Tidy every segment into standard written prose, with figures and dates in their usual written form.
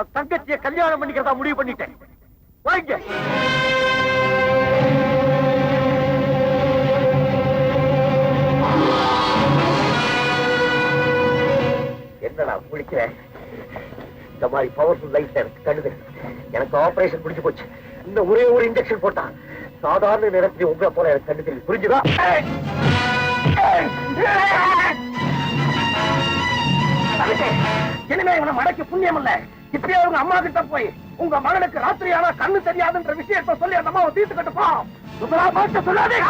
உன் தங்கச்சியை கல்யாணம் பண்ணிக்கிறதா முடிவு பண்ணிட்டேன். வாங்க. என்னடா குளிக்கிறேன்? இந்த மாதிரி பவர்ஃபுல் லைட் எனக்கு கண்டுது. எனக்கு ஆபரேஷன் முடிஞ்சு போச்சு. இந்த ஒரே ஒரு இன்ஜெக்ஷன் போட்டா சாதாரண நேரத்தில் உங்களை போல எனக்கு கண்டு தெரியும். புரிஞ்சுதா? இனிமே இவனை மடக்கி புண்ணியம் இல்ல. இப்பயே உங்க அம்மா கிட்ட போய் உங்க மகனுக்கு ராத்திரியானா கண்ணு தெரியாதுன்ற விஷயத்த சொல்லி அந்த அம்மாவை தீர்த்து கட்டுப்பா. சொல்லாதே.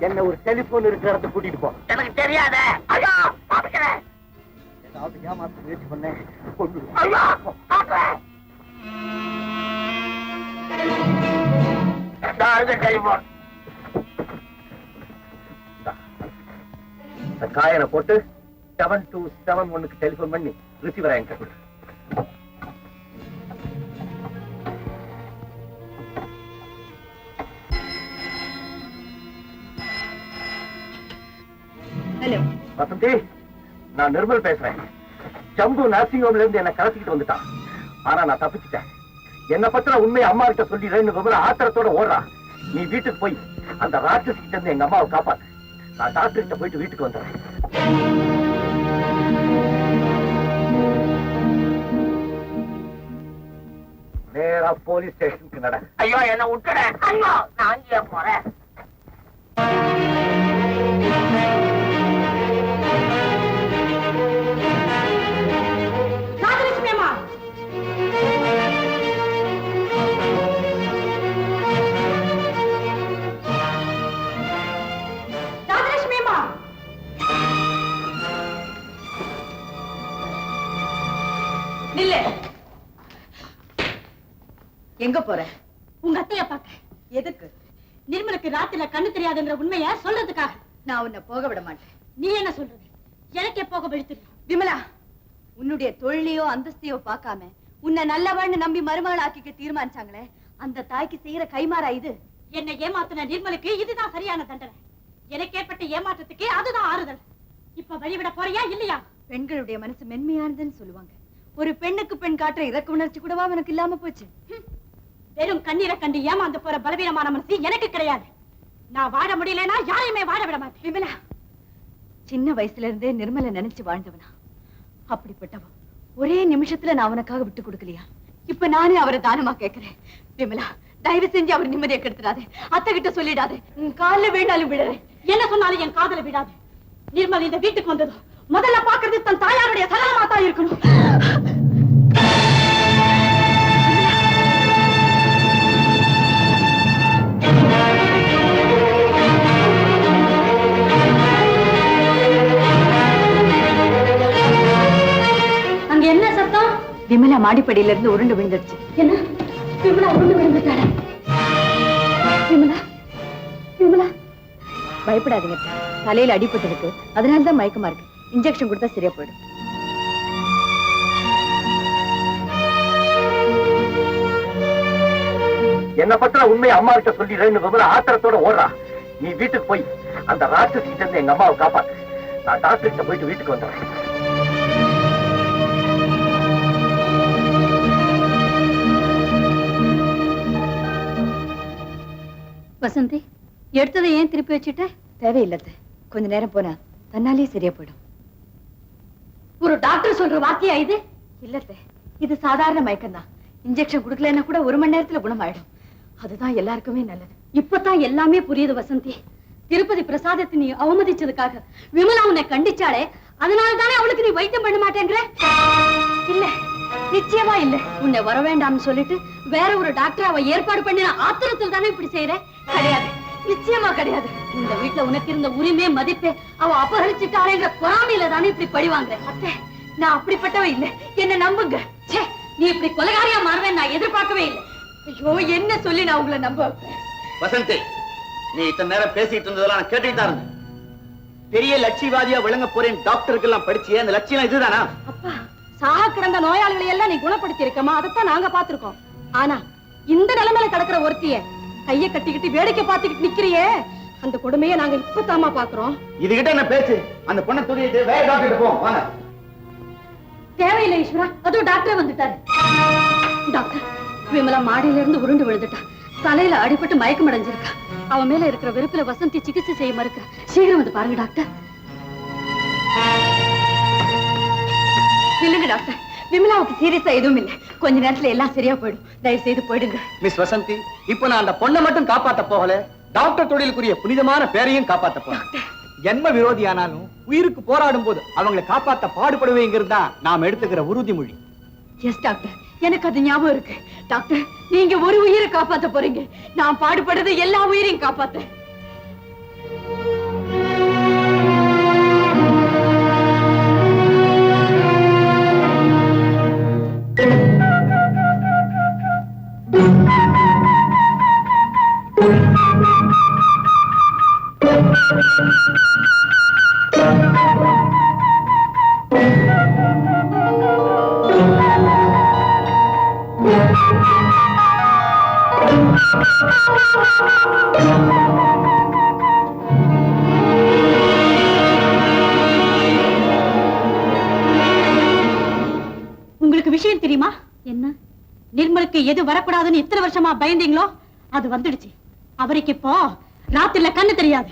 என்ன ஒரு டெலிபோன் இருக்கிற இடத்த கூட்டிட்டு போ. எனக்கு தெரியாத. ஐயா பாத்துக்கிறேன். ஏதாவது ஏமாத்த முயற்சி பண்ணேன். ஐயா டெலிபோன் காயனை போட்டு 7271 டெலிபோன் பண்ணி ரிசீவரை என்கிட்ட கொடு. வசந்தி, நான் நிர்மல் பேசுறேன். ஜம்பு நர்சிங் ஹோம்ல இருந்து என்ன கடத்திக்கிட்டு வந்துட்டான். ஆனா நான் தப்பிச்சிட்டேன். என்ன பத்திர உண்மையை அம்மா கிட்ட சொல்லிடுறேன்னு ரொம்ப ஆத்திரத்தோட ஓடுறான். நீ வீட்டுக்கு போய் அந்த ராட்சஸ் கிட்ட இருந்து எங்க அம்மாவை காப்பாத்து. நான் டாக்டர் கிட்ட போயிட்டு வீட்டுக்கு வந்துடுறேன். நேரா போலீஸ் ஸ்டேஷனுக்கு நட. ஐயோ என்ன விட்டுட. ஐயோ நான் அங்கேயே போறேன். எங்க போற? உங்க அத்தைய பாக்க. எதுக்கு? நிர்மலுக்கு ராத்திரில கண்ணு தெரியாதுன்ற உண்மைய சொல்றதுக்காக. நான் உன்னை போக விட மாட்டேன். நீ என்ன சொல்றது? எனக்கே போக விடுத்துரு. விமலா, உன்னுடைய தொழிலையோ அந்தஸ்தையோ பார்க்காம உன்னை நல்லவன்னு நம்பி மருமகள் ஆக்கிக்க தீர்மானிச்சாங்களே, அந்த தாய்க்கு செய்யற கைமாறா இது? என்னை ஏமாத்தின நிர்மலுக்கு இதுதான் சரியான தண்டனை. எனக்கு ஏற்பட்ட ஏமாற்றத்துக்கு அதுதான் ஆறுதல். இப்ப வழிவிட போறியா இல்லையா? பெண்களுடைய மனசு மென்மையானதுன்னு சொல்லுவாங்க. ஒரு பெண்ணுக்கு பெண் காட்டுற இறக்க உணர்ச்சி கூடவா எனக்கு இல்லாம போச்சு? வெறும் கண்ணீரை கண்டு ஏமாந்து போற பலவீனமான மனசு எனக்கு கிடையாது. நான் வாழ முடியலன்னா யாரையுமே வாழ விட மாட்டேன். விமலா, சின்ன வயசுல இருந்தே நிர்மலை நினைச்சு வாழ்ந்தவனா? அப்படிப்பட்டவன் ஒரே நிமிஷத்துல நான் அவனுக்காக விட்டு கொடுக்கலையா? இப்ப நானே அவரை தானமா கேட்கிறேன். விமலா, தயவு செஞ்சு அவர் நிம்மதியை கெடுத்துடாதே. அத்தை கிட்ட சொல்லிடாதே. காலில் வேண்டாலும் விடுறேன். என்ன சொன்னாலும் என் காதல விடாது. நிர்மல் இந்த வீட்டுக்கு வந்ததும் முதல்ல பாக்குறது தன் தாயாருடைய சலனமா தான் இருக்கணும். அங்க என்ன சத்தம்? விமலா மாடிப்படியில இருந்து உருண்டு விழுந்துருச்சு. என்ன? விமலா உருண்டு விழுந்துட்டாளா? விமலா, விமலா, பயப்படாதீங்க. தலையில அடிபட்டு இருக்கு, அதனாலதான் மயக்கமா இருக்கு. இன்ஜெக்ஷன் கொடுத்தா சரியா போயிடும். என்ன பத்திர உண்மையை அம்மா கிட்ட சொல்லிடுறேன்னு விமலா ஆத்திரத்தோட ஓடுறா. நீ வீட்டுக்கு போய் அந்த ராட்சஸ் கிட்ட இருந்து எங்க அம்மாவை காப்பாத்து. நான் டாக்டர் கிட்ட போயிட்டு வீட்டுக்கு வந்துடுறேன். வசந்தி, எடுத்ததை ஏன் திருப்பி வச்சுட்ட? தேவையில்லது. கொஞ்ச நேரம் போனா தன்னாலே சரியா போயிடும். ஒரு டாக்டர் சொல்ற வாக்கியா இது? இல்லத்த, இது சாதாரண மயக்கம் தான். இன்ஜெக்ஷன் கொடுக்கலன்னா கூட 1 மணி நேரத்துல குணமாயிடும். அதுதான் எல்லாருக்குமே நல்லது. இப்பதான் எல்லாமே புரியுது வசந்தி. திருப்பதி பிரசாதத்தை நீ அவமதிச்சதுக்காக விமலா உன்னை கண்டிச்சாளே, அதனால தானே அவளுக்கு நீ வைத்தியம் பண்ண மாட்டேங்கிற? இல்ல, நிச்சயமா இல்ல. உன்னை வர வேண்டாம்னு சொல்லிட்டு வேற ஒரு டாக்டர் அவ ஏற்பாடு பண்ணின ஆத்திரத்தில் தானே இப்படி செய்யற? கிடையாது, நிச்சயமா கிடையாது. இந்த வீட்டுல உனக்கு இருந்த உரிமை மதிப்பே அவ அபகரிச்சுட்டாளேங்கிற பொறாமையில தானே இப்படி பழிவாங்க. அத்தை, நான் அப்படிப்பட்டவ இல்ல, என்ன நம்புங்க. ச்சே, நீ இப்படி கொலைகாரியா மாறுவேன் நான் எதிர்பார்க்கவே இல்லை. ஐயோ, என்ன சொல்லி நான் உங்களை நம்ப வைப்பேன்? வசந்தி, நீ இத்தனை நேரம் பேசிட்டு இருந்ததெல்லாம் நான் கேட்டுட்டு தான் இருந்தேன். பெரிய லட்சியவாதியா விளங்க போறேன் டாக்டருக்கு எல்லாம் படிச்சியே, அந்த லட்சியம் இதுதானா? அப்பா, சாக கிடந்த நோயாளிகளை எல்லாம் நீ குணப்படுத்தி இருக்கமா, அதைத்தான் நாங்க பாத்துருக்கோம். ஆனா இந்த நிலைமையில கிடக்கிற ஒருத்திய கைய கட்டிக்கிட்டு வேடிக்கை பார்த்துக்கிட்டு நிக்கிறியே, அந்த கொடுமையை நாங்க இப்பதாமா பாக்குறோம். இதுகிட்ட என்ன பேச்சு? அந்த பொண்ணை தூக்கிட்டு வேற டாக்டர் போ. வாங்க. தேவையில்லை ஈஸ்வரா, அதுவும் டாக்டர் வந்துட்டாரு. டாக்டர், விமலா மாடியில இருந்து உருண்டு விழுந்துட்டா. தலையில அடிபட்டு மயக்கம் அடைஞ்சிருக்கா. அவன் மேல இருக்கிற வெறுப்புல வசந்தி சிகிச்சை செய்ய மறுக்க. சீக்கிரம் வந்து பாருங்க டாக்டர். இல்லங்க டாக்டர், விமலாவுக்கு சீரியஸா எதுவும் இல்ல. கொஞ்ச நேரத்துல எல்லாம் சரியா போயிடும். தயவு செய்து போயிடுங்க. மிஸ் வசந்தி, இப்ப நான் அந்த பொண்ணை மட்டும் காப்பாத்த போகல, டாக்டர் தொழிலுக்குரிய புனிதமான பேரையும் காப்பாத்த போறேன். ஜென்ம விரோதியானாலும் உயிருக்கு போராடும் போது அவங்களை காப்பாத்த பாடுபடுவேங்கிறது தான் நாம் எடுத்துக்கிற உறுதிமொழி. எஸ் டாக்டர், எனக்கு அது ஞாபகம் இருக்கு. டாக்டர், நீங்க ஒரு உயிரை காப்பாத்த போறீங்க. நான் பாடுபடுறது எல்லா உயிரையும் காப்பாத்த. உங்களுக்கு விஷயம் தெரியுமா? என்ன? நிர்மலுக்கு எது வரக்கூடாதுன்னு இத்தனை வருஷமா பயந்தீங்களோ அது வந்துடுச்சு. அவருக்கு இப்போ ராத்திரில கண்ணு தெரியாது.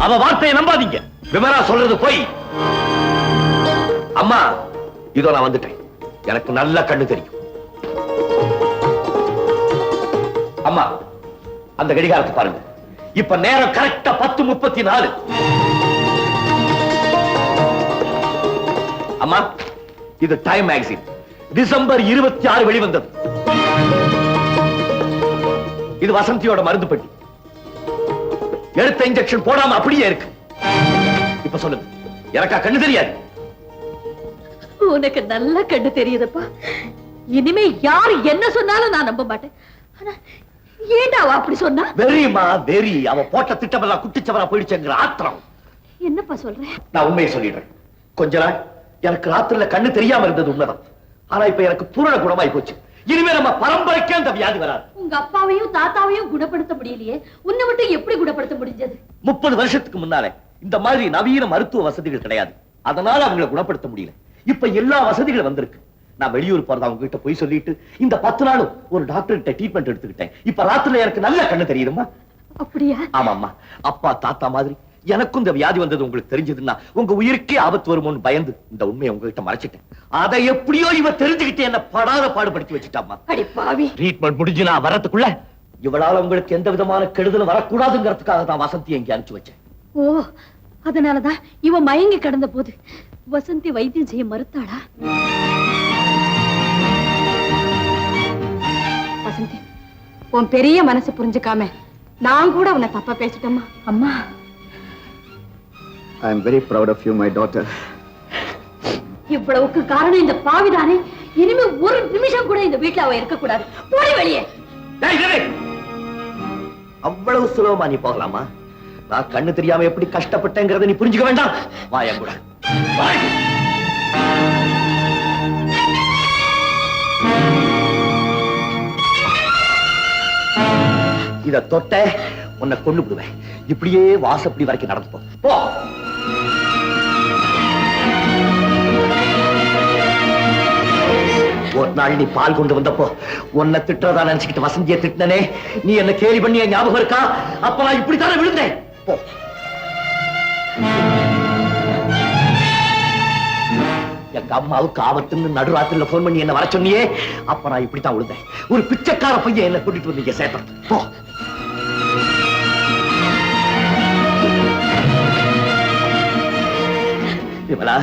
அவ வார்த்தையை நம்பாதீங்க. விமலா சொல்றது போய். அம்மா, இதோ நான் வந்துட்டேன். எனக்கு நல்ல கண்ணு தெரியும். அம்மா, அந்த கடிகாரத்தை பாருங்க. இப்ப நேரம் கரெக்டா 10:34. அம்மா, இது டைம் மேகசின், டிசம்பர் 26 வெளிவந்தது. இது வசந்தியோட மருந்து பெட்டி. எடுத்த இன்ஜெக்ஷன் போடாம அப்படியே இருக்கு. இப்ப சொல்லுங்க, எனக்கா கண்ணு தெரியாது? உனக்கு நல்ல கண்ணு தெரியுதுப்பா. இனிமே யாரு என்ன சொன்னாலும் நான் நம்ப மாட்டேன். ஆனா ஏண்டா அவ அப்படி சொன்னா? வெறிமா வெறி. அவ போட்ட திட்டமெல்லாம் குட்டிச்சவரா போயிடுச்சுங்கிற ஆத்திரம். என்னப்பா சொல்றேன்? நான் உண்மையை சொல்லிடுறேன். கொஞ்ச நாள் எனக்கு ராத்திரில கண்ணு தெரியாம இருந்தது உண்மைதான். ஆனா இப்ப எனக்கு பூரண குணமாயி போச்சு. இனிமே நம்ம பரம்பரைக்கே அந்த வியாதி வராது. உங்க அப்பாவையும் தாத்தாவையும் குணப்படுத்த முடியலையே, உன்னை மட்டும் எப்படி குணப்படுத்த முடிஞ்சது? 30 வருஷத்துக்கு முன்னாலே இந்த மாதிரி நவீன மருத்துவ வசதிகள் கிடையாது. அதனால அவங்களை குணப்படுத்த முடியல. இப்ப எல்லா வசதிகளும் வந்திருக்கு. நான் வெளியூர் போறதா அவங்க கிட்ட போய் சொல்லிட்டு இந்த 10 நாளும் ஒரு டாக்டர் கிட்ட ட்ரீட்மெண்ட் எடுத்துக்கிட்டேன். இப்ப ராத்திரில எனக்கு நல்ல கண்ணு தெரியுதுமா. அப்படியா? ஆமாம்மா, அப்பா தாத்தா மாதிரி எனக்கும் இந்த வியாதி வந்தது உங்களுக்கு தெரிஞ்சதுன்னா உங்க உயிருக்கே ஆபத்து வருமோன்னு பயந்து இந்த உண்மையை உங்ககிட்ட மறைச்சிட்டேன். அதை எப்படியோ இவ தெரிஞ்சுக்கிட்டு என்ன படாத பாடுபடுத்தி வச்சுட்டாமா. அடி பாவி. ட்ரீட்மெண்ட் முடிஞ்சு நான் வரதுக்குள்ள இவளால உங்களுக்கு எந்த விதமான கெடுதலும் வரக்கூடாதுங்கிறதுக்காக தான் வசந்தி எங்க அனுப்பிச்சு வச்சேன். ஓ, அதனாலதான் இவ மயங்கி கிடந்த போது வசந்தி வைத்தியம் செய்ய மறுத்தாளா? வசந்தி, உன் பெரிய மனசு புரிஞ்சுக்காம நான் கூட உன்னை தப்பா பேசிட்டோமா? அம்மா, I am very proud of you, my daughter. இவ்வளவுக்கு காரணம் இந்த பாவிதானே. இனிமே ஒரு நிமிஷம் கூட இந்த வீட்டுல அவ இருக்க கூடாது. போடி வெளியே. அவ்வளவு சுலபமா நீ போகலாமா? நான் கண்ணு தெரியாம எப்படி கஷ்டப்பட்டேங்கிறத நீ புரிஞ்சுக்க வேண்டாம். வாயா கூட. இத தொட்ட உன்னை கொண்டு விடுவேன். இப்படியே வாசப்படி வரைக்கும் நடந்து போ. ஒரு நாள் நீ பால் கொண்டு வந்தப்போ உன்னை திட்டுறதா நினைச்சுக்கிட்டு வசந்தியை திட்டினே. நீ என்ன கேலி பண்ணி ஞாபகம் இருக்கா? அப்ப நான் இப்படித்தானே விழுந்தேன். போ. எங்க அம்மாவுக்கு ஆபத்துன்னு நடுராத்திரில போன் பண்ணி என்ன வர சொன்னியே, அப்ப நான் இப்படித்தான் விழுந்தேன். ஒரு பிச்சைக்கார பையன் என்ன கூட்டிட்டு வந்தீங்க சேர்த்தேன். போ. விமலா,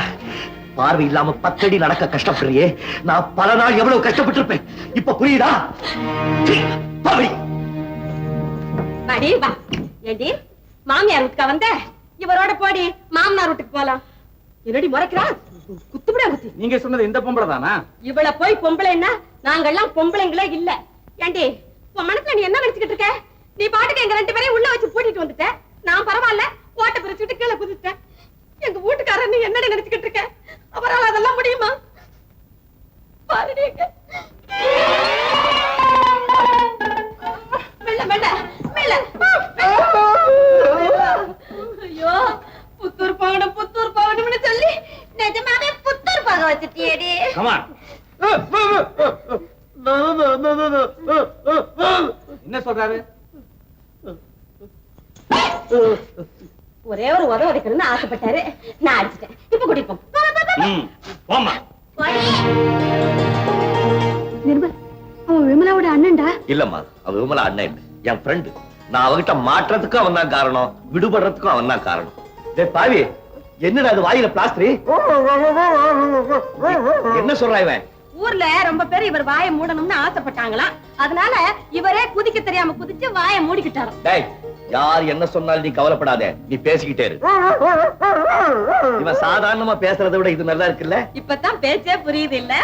பார்வை இல்லாம 10 அடி நடக்க கஷ்டப்படுறியே, நான் பல நாள் எவ்வளவு கஷ்டப்பட்டிருப்பேன். இப்ப புரியுதா? ஏண்டி மாமியார் வீட்டுக்கா வந்த? இவரோட போடி மாமனார் வீட்டுக்கு போலாம். என்னடி முறைக்கிறா? குத்துப்படா குத்தி. நீங்க சொன்னது இந்த பொம்பளை தானா? இவள போய் பொம்பளைன்னா நாங்கெல்லாம் பொம்பளைங்களே இல்ல. ஏண்டி உன் மனசுல நீ என்ன நினைச்சுக்கிட்டு இருக்க? நீ பாட்டுக்கு எங்க 2 பேரையும் உள்ள வச்சு பூட்டிட்டு வந்துட்ட. நான் பரவாயில்ல, ஓட்ட பிரிச்சுட்டு கீழே குதிச்சிட்டேன். எங்க வீட்டுக்காரர் நீ என்ன நினைச்சுக்கிட்டு இருக்க? அவரால் அதெல்லாம் முடியுமா? பாருங்க. மெல்ல மெல்ல மெல்ல. ஐயோ, புத்தூர் போகணும்னு சொல்லி நிஜமாவே புத்தூர் போக வச்சுட்டியேடி. என்ன சொல்றாரு? ஒரே ஒரு உதவ அடிக்கணும்னு ஆசைப்பட்டாரு. நான் அடிச்சிட்டேன். இப்ப கூட்டிட்டு போமா. நிர்மல், அவன் விமலாவோட அண்ணன்டா. இல்லம்மா, அவ விமலா அண்ணன் இல்ல, என் ஃப்ரெண்டு. நான் அவகிட்ட மாற்றத்துக்கும் அவன் தான் காரணம், விடுபடுறதுக்கும் அவன் தான் காரணம். டேய் பாவி, என்னடா அது வாயில பிளாஸ்டர்? என்ன சொல்றா இவன்? ஊர்ல ரொம்ப பேர் இவர் வாயை மூடணும்னு ஆசைப்பட்டாங்களாம். அதனால இவரே குதிக்க தெரியாம குதிச்சு வாயை மூடிக்கிட்டாரு. டேய், யார் என்ன சொன்னாலும் நீ கவலைப்படாத, நீ பேசிக்கிட்டே இரு. இவன் சாதாரணமா பேசுறதை விட இது நல்லா இருக்குல்ல? இப்பதான் பேச்சே புரியுது இல்ல?